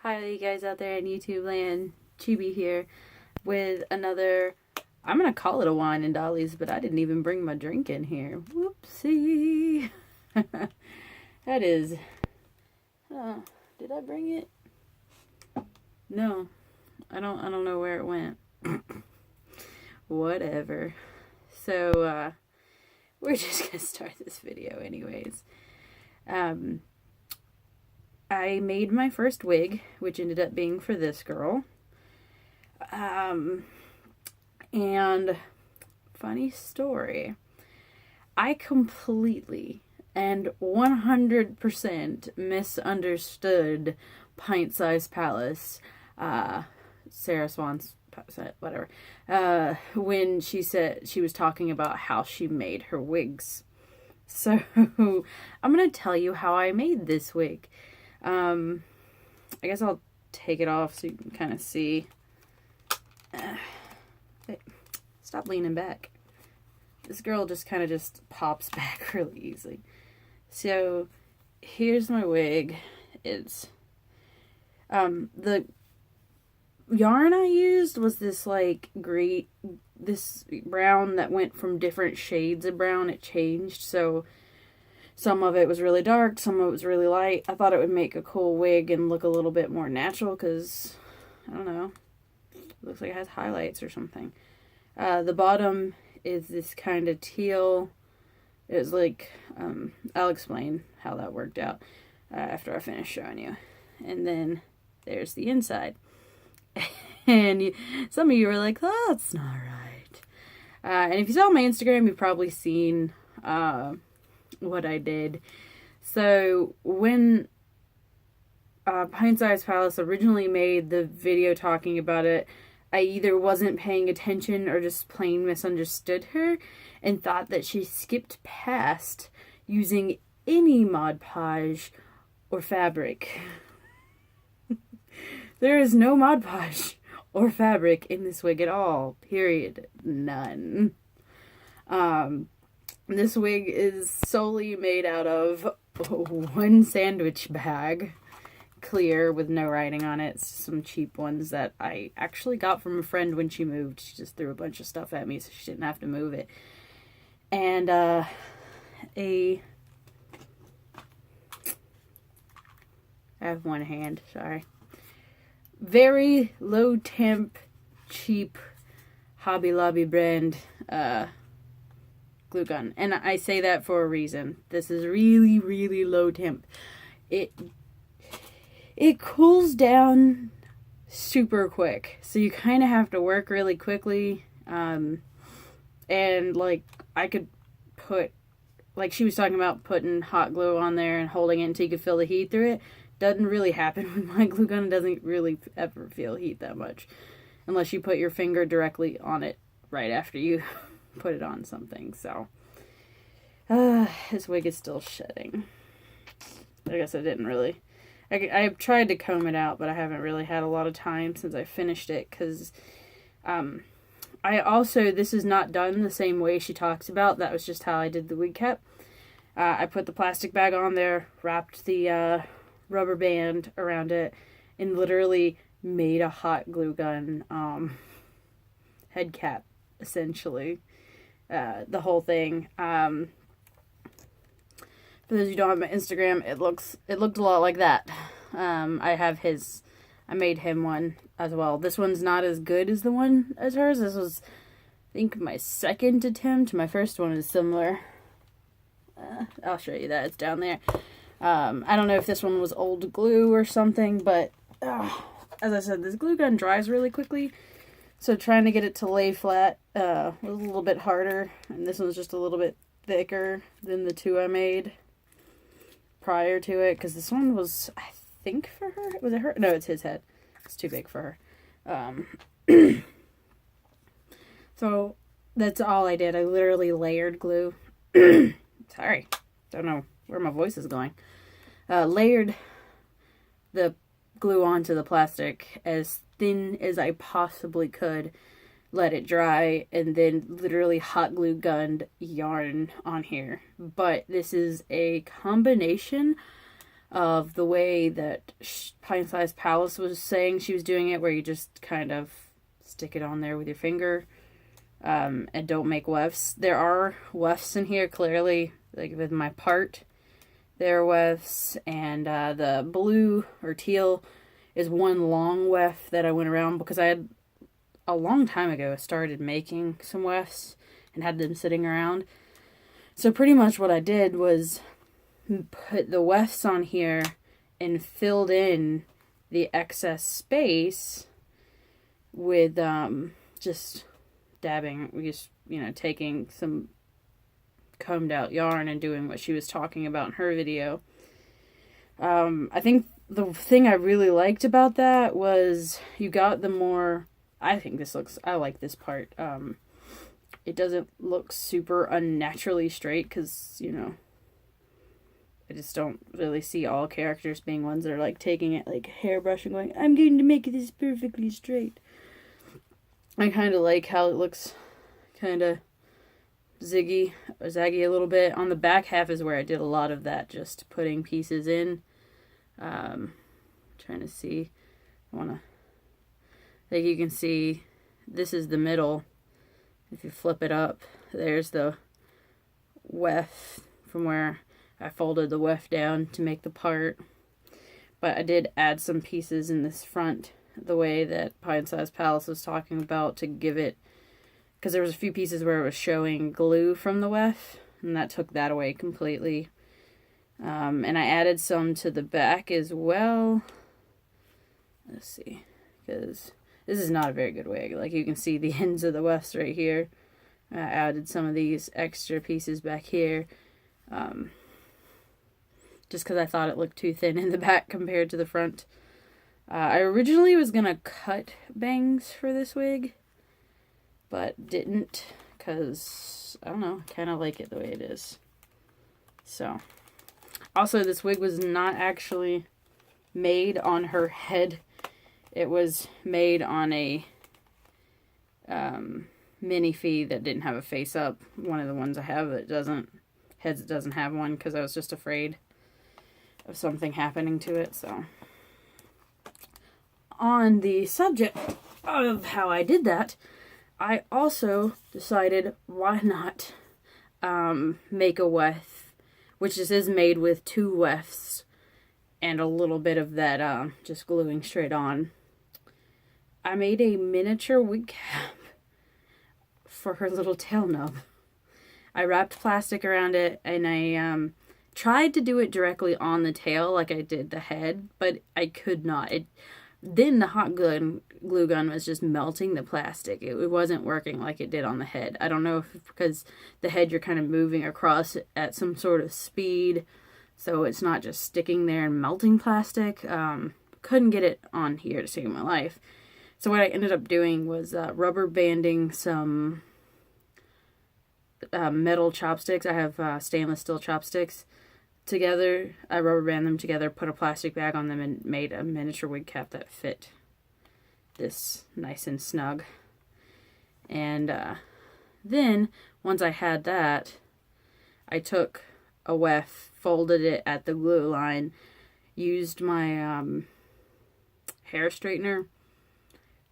Hi, you guys out there in YouTube land. Chibi here with another. I'm gonna call it a wine and dollies, but I didn't even bring my drink in here. Whoopsie. That is. Did I bring it? No, I don't. I don't know where it went. Whatever. So we're just gonna start this video, anyways. I made my first wig, which ended up being for this girl. And funny story, I completely and 100% misunderstood Pint Size Palace, Sarah Swan's, whatever, when she said she was talking about how she made her wigs. So I'm going to tell you how I made this wig. I guess I'll take it off so you can kind of see. Stop leaning back. This girl just kind of just pops back really easily. So here's my wig. It's the yarn I used was this like this brown that went from different shades of brown. It changed, so some of it was really dark, some of it was really light. I thought it would make a cool wig and look a little bit more natural because, I don't know, it looks like it has highlights or something. The bottom is this kind of teal. It was like, I'll explain how that worked out after I finish showing you. And then there's the inside. And some of you were like, oh, that's not right. And if you saw my Instagram, you've probably seen what I did. So when Pint Size Palace originally made the video talking about it, I either wasn't paying attention or just plain misunderstood her and thought that she skipped past using any Mod Podge or fabric. There is no Mod Podge or fabric in this wig at all. Period. None. This wig is solely made out of one sandwich bag. Clear with no writing on it. Some cheap ones that I actually got from a friend when she moved. She just threw a bunch of stuff at me so she didn't have to move it. And I have one hand, sorry. Very low temp, cheap Hobby Lobby brand glue gun. And I say that for a reason. This is really, really low temp. It cools down super quick, so you kind of have to work really quickly. And like I could put, like she was talking about putting hot glue on there and holding it until you could feel the heat through it. Doesn't really happen with my glue gun. It doesn't really ever feel heat that much, unless you put your finger directly on it right after you put it on something. So this wig is still shedding. I guess I didn't really. I've tried to comb it out, but I haven't really had a lot of time since I finished it, because this is not done the same way she talks about. That was just how I did the wig cap. I put the plastic bag on there, wrapped the rubber band around it, and literally made a hot glue gun head cap, essentially. The whole thing. For those who don't have my Instagram, it looked a lot like that. I made him one as well. This one's not as good as the one as hers. This was, I think, my second attempt. My first one is similar. I'll show you that. It's down there. I don't know if this one was old glue or something, but as I said, this glue gun dries really quickly. So trying to get it to lay flat was a little bit harder. And this one's just a little bit thicker than the two I made prior to it, because this one was, I think, for her. Was it her? No, it's his head. It's too big for her. So that's all I did. I literally layered glue. Sorry, don't know where my voice is going. Layered the glue onto the plastic as thin as I possibly could, let it dry, and then literally hot glue gunned yarn on here. But this is a combination of the way that Pint-Sized Palace was saying she was doing it, where you just kind of stick it on there with your finger, and don't make wefts. There are wefts in here, clearly, like with my part. There are wefts, and the blue or teal is one long weft that I went around because I had, a long time ago, started making some wefts and had them sitting around. So pretty much what I did was put the wefts on here and filled in the excess space with just dabbing, just, taking some combed out yarn and doing what she was talking about in her video. I think the thing I really liked about that was you got the more, I like this part. It doesn't look super unnaturally straight because, I just don't really see all characters being ones that are like taking it like hairbrush and going, I'm going to make this perfectly straight. I kind of like how it looks kind of zaggy a little bit. On the back half is where I did a lot of that, just putting pieces in. Trying to see. Like you can see, this is the middle. If you flip it up, there's the weft from where I folded the weft down to make the part. But I did add some pieces in this front, the way that Pint-Sized Palace was talking about, to give it, because there was a few pieces where it was showing glue from the weft, and that took that away completely. And I added some to the back as well. Let's see, because this is not a very good wig. Like you can see the ends of the wefts right here. I added some of these extra pieces back here. Just because I thought it looked too thin in the back compared to the front. I originally was going to cut bangs for this wig, but didn't, because, I don't know, I kind of like it the way it is. So, also this wig was not actually made on her head. It was made on a mini fee that didn't have a face up. One of the ones I have that doesn't have one, because I was just afraid of something happening to it. So on the subject of how I did that, I also decided why not make a weft, which this is made with 2 wefts and a little bit of that just gluing straight on. I made a miniature wig cap for her little tail nub. I wrapped plastic around it, and I tried to do it directly on the tail like I did the head, but I could not. Then the hot glue gun was just melting the plastic. It wasn't working like it did on the head. I don't know if it's because the head you're kind of moving across at some sort of speed, so it's not just sticking there and melting plastic. Couldn't get it on here to save my life. So what I ended up doing was rubber banding some metal chopsticks. I have stainless steel chopsticks. Together, I rubber band them together, put a plastic bag on them, and made a miniature wig cap that fit this nice and snug. And then, once I had that, I took a weft, folded it at the glue line, used my hair straightener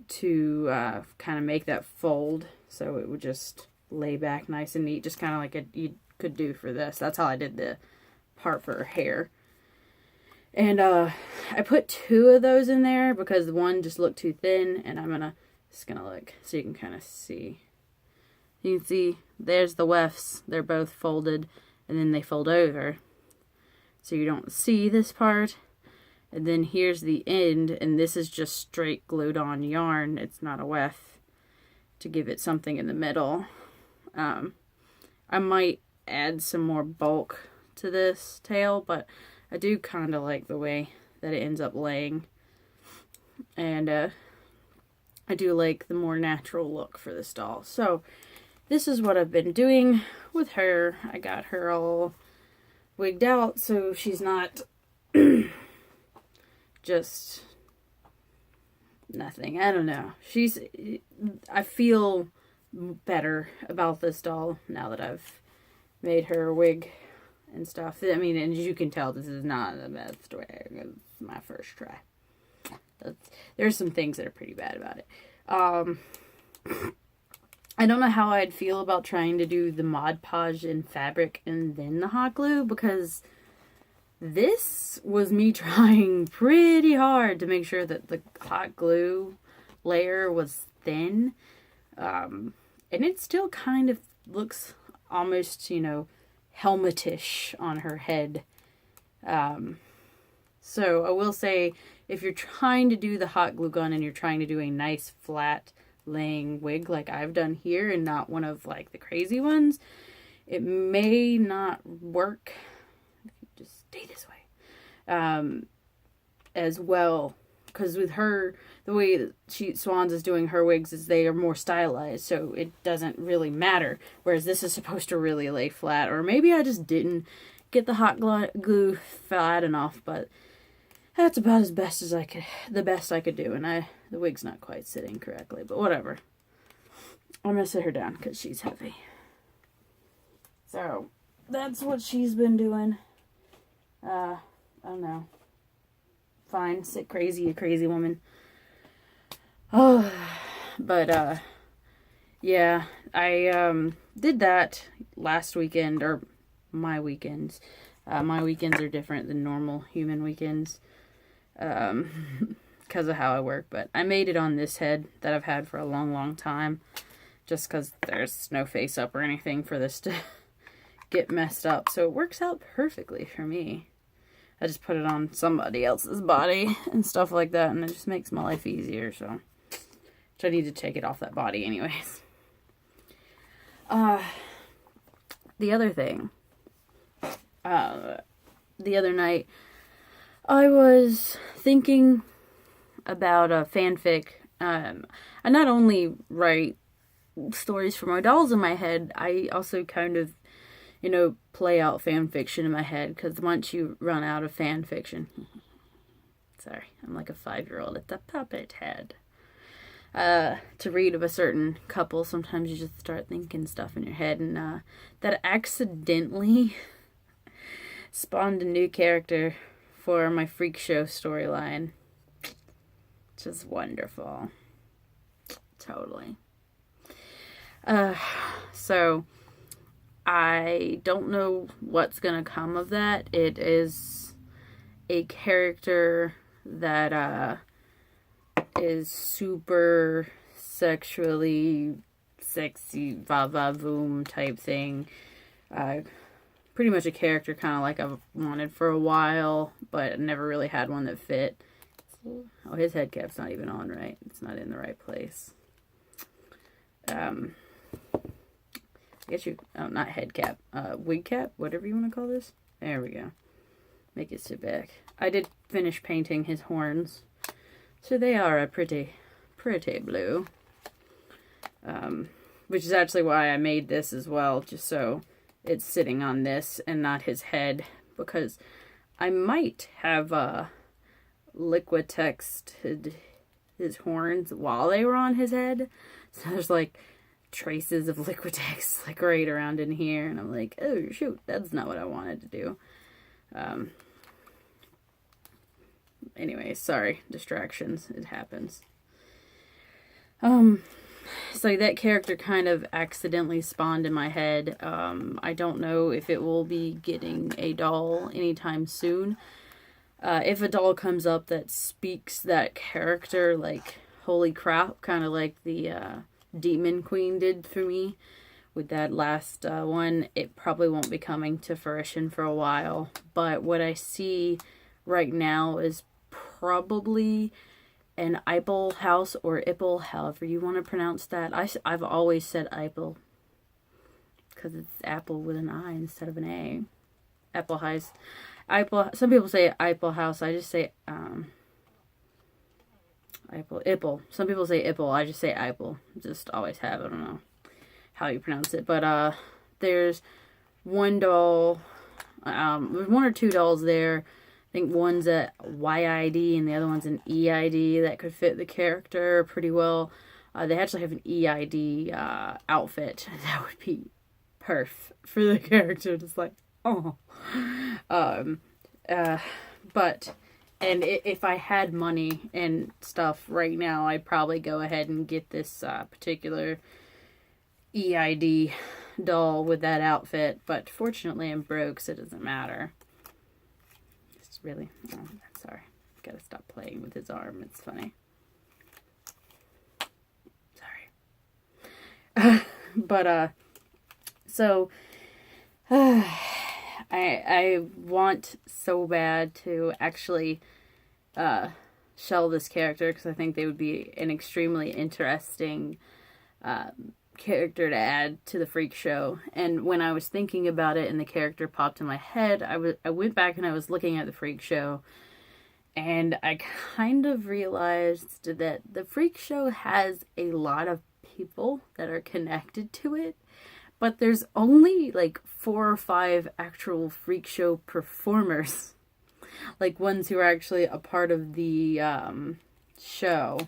to kind of make that fold so it would just lay back nice and neat, just kind of like you could do for this. That's how I did the part for her hair. And I put 2 of those in there because one just looked too thin, and I'm just gonna look so you can kind of see. You can see there's the wefts. They're both folded, and then they fold over, so you don't see this part. And then here's the end, and this is just straight glued on yarn. It's not a weft, to give it something in the middle. I might add some more bulk to this tail, but I do kind of like the way that it ends up laying. And I do like the more natural look for this doll. So this is what I've been doing with her. I got her all wigged out so she's not just nothing. I don't know. I feel better about this doll now that I've made her a wig and stuff. I mean, and as you can tell, this is not the best wig. It's my first try. There's some things that are pretty bad about it. I don't know how I'd feel about trying to do the Mod Podge in fabric and then the hot glue, because this was me trying pretty hard to make sure that the hot glue layer was thin. And it still kind of looks almost, you know, helmetish on her head. So I will say, if you're trying to do the hot glue gun and you're trying to do a nice flat laying wig like I've done here and not one of like the crazy ones, it may not work if you just stay this way as well, because with her, the way that Swans is doing her wigs is they are more stylized, so it doesn't really matter, whereas this is supposed to really lay flat. Or maybe I just didn't get the hot glue flat enough, but that's about the best I could do, and the wig's not quite sitting correctly, but whatever. I'm gonna sit her down because she's heavy. So that's what she's been doing. I don't know. Fine, sit crazy, you crazy woman. Oh, but yeah, I did that last weekend, or my weekends. My weekends are different than normal human weekends. Because of how I work, but I made it on this head that I've had for a long time, just because there's no face up or anything for this to get messed up, so it works out perfectly for me. I just put it on somebody else's body and stuff like that, and it just makes my life easier, so I need to take it off that body anyways. The other thing, the other night I was thinking about a fanfic. I not only write stories for my dolls in my head, I also kind of, you know, play out fan fiction in my head, because once you run out of fan fiction, sorry, I'm like a 5-year-old at the puppet head, to read of a certain couple, sometimes you just start thinking stuff in your head, and that accidentally spawned a new character for my freak show storyline, which is wonderful. Totally. So I don't know what's gonna come of that. It is a character that is super sexually sexy, va-va-voom type thing. Pretty much a character kind of like I've wanted for a while, but never really had one that fit. Oh, his head cap's not even on right. It's not in the right place. I guess you, oh, not head cap, wig cap, whatever you want to call this. There we go. Make it sit back. I did finish painting his horns, so they are a pretty blue. Which is actually why I made this as well, just so it's sitting on this and not his head, because I might have Liquitexed his horns while they were on his head, so there's like traces of Liquitex like right around in here, and I'm like, oh shoot, that's not what I wanted to do. Anyway, sorry, distractions, it happens. So that character kind of accidentally spawned in my head. I don't know if it will be getting a doll anytime soon. If a doll comes up that speaks that character, like, holy crap, kind of like the Demon Queen did for me with that last one, it probably won't be coming to fruition for a while. But what I see right now is probably an Ipel house, or Ipel, however you want to pronounce that. I've always said Ipel, because it's apple with an I instead of an A. Apple House. Ipel. Some people say Ipel house. I just say Ipel. Some people say Ipel. I just say Ipel. Just always have. I don't know how you pronounce it. But there's one doll. There's one or two dolls there. I think one's a YID and the other one's an EID that could fit the character pretty well. They actually have an EID outfit. That would be perf for the character. Just like, Oh. Um, but, and if I had money and stuff right now, I'd probably go ahead and get this particular EID doll with that outfit. But fortunately, I'm broke, so it doesn't matter. It's really, oh, sorry. Gotta stop playing with his arm. It's funny. Sorry. But, so, I want so bad to actually shell this character, because I think they would be an extremely interesting character to add to the freak show. And when I was thinking about it and the character popped in my head, I went back and I was looking at the freak show, and I kind of realized that the freak show has a lot of people that are connected to it, but there's only like 4 or 5 actual freak show performers, like ones who are actually a part of the show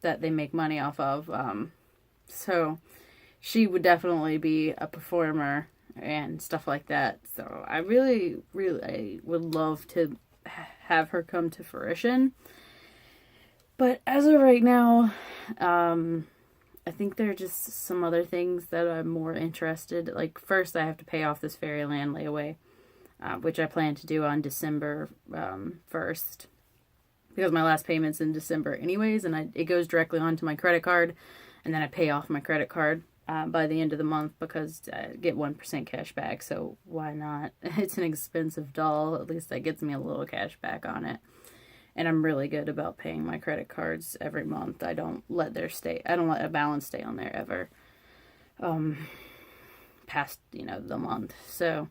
that they make money off of. So she would definitely be a performer and stuff like that. So I really, really would love to have her come to fruition. But as of right now, I think there are just some other things that I'm more interested. Like, first I have to pay off this Fairyland layaway, which I plan to do on December 1st. Because my last payment's in December anyways, and it goes directly onto my credit card, and then I pay off my credit card by the end of the month, because I get 1% cash back, so why not? It's an expensive doll, at least that gets me a little cash back on it. And I'm really good about paying my credit cards every month. I don't let a balance stay on there ever past, the month. So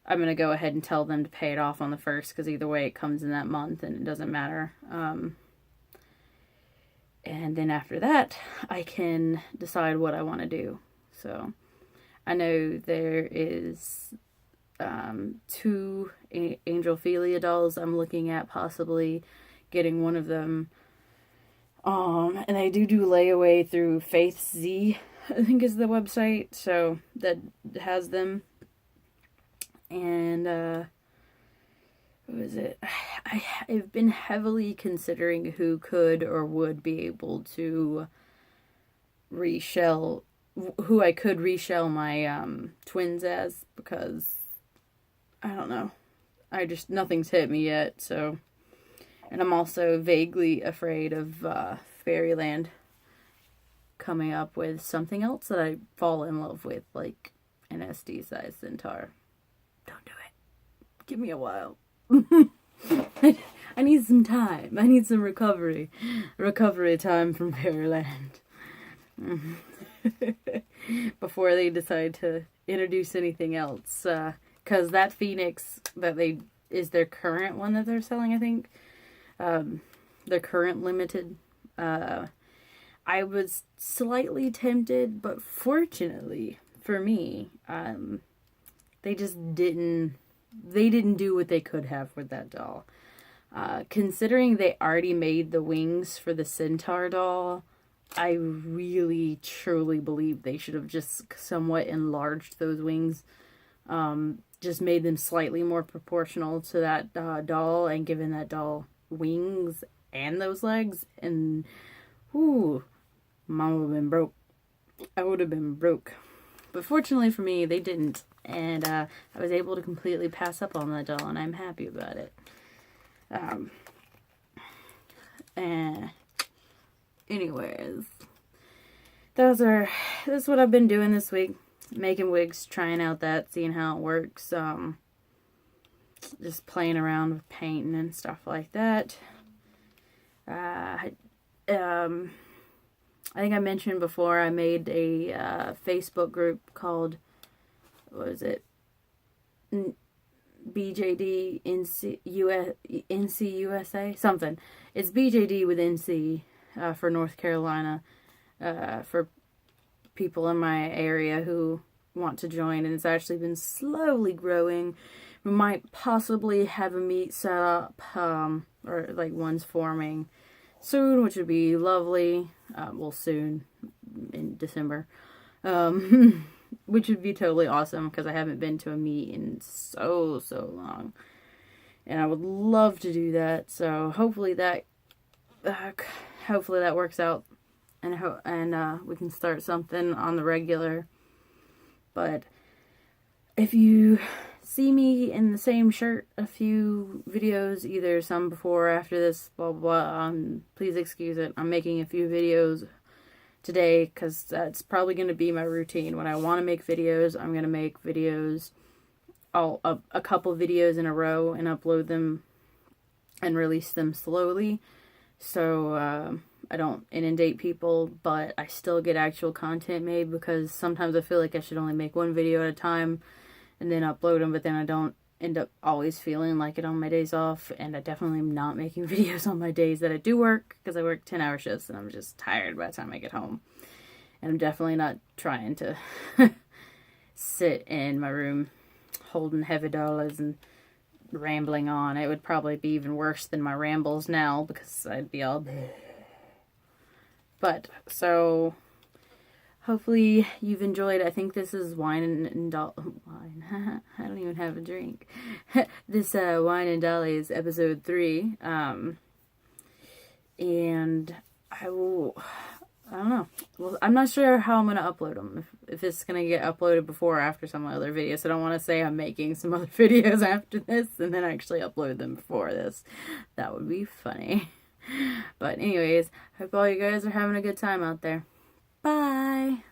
I'm going to go ahead and tell them to pay it off on the 1st, because either way it comes in that month and it doesn't matter. And then after that, I can decide what I want to do. So I know there is 2 Angelophilia dolls I'm looking at possibly getting one of them. And I do layaway through Faith Z, I think is the website, so that has them. And what was it? I've been heavily considering who could or would be able to who I could reshell my twins as, because I don't know. Nothing's hit me yet, so. And I'm also vaguely afraid of Fairyland coming up with something else that I fall in love with, like an SD-sized centaur. Don't do it. Give me a while. I need some time. I need some recovery. Recovery time from Fairyland. Before they decide to introduce anything else. Because that Phoenix is their current one that they're selling, I think. Their current limited. I was slightly tempted, but fortunately for me, they just didn't do what they could have with that doll. Considering they already made the wings for the centaur doll, I really truly believe they should have just somewhat enlarged those wings. Just made them slightly more proportional to that doll, and given that doll wings and those legs, and Mama would have been broke. I would have been broke. But fortunately for me, they didn't. And I was able to completely pass up on that doll, and I'm happy about it. And anyways, that's what I've been doing this week. Making wigs, trying out that, seeing how it works. Just playing around with painting and stuff like that. I think I mentioned before, I made a Facebook group called, what was it? BJD NC USA? Something. It's BJD with NC for North Carolina, for people in my area who want to join, and it's actually been slowly growing. We might possibly have a meet set up, or like one's forming soon, which would be lovely. Well, soon in December. which would be totally awesome because I haven't been to a meet in so long, and I would love to do that. So hopefully that works out, and we can start something on the regular. But if you see me in the same shirt a few videos, either some before or after this, blah blah blah, please excuse it. I'm making a few videos today because that's probably going to be my routine. When I want to make videos, I'm going to make videos, a couple videos in a row, and upload them and release them slowly, so I don't inundate people, but I still get actual content made, because sometimes I feel like I should only make one video at a time and then upload them, but then I don't end up always feeling like it on my days off, and I definitely am not making videos on my days that I do work, because I work 10-hour shifts and I'm just tired by the time I get home. And I'm definitely not trying to sit in my room holding heavy dollars and rambling on. It would probably be even worse than my rambles now, because I'd be all... But, so... hopefully you've enjoyed. I think this is wine. I don't even have a drink. This Wine and Dollies episode 3. And I don't know. Well, I'm not sure how I'm going to upload them. If it's going to get uploaded before or after some other videos. So I don't want to say I'm making some other videos after this and then actually upload them before this. That would be funny. But anyways, hope all you guys are having a good time out there. Bye.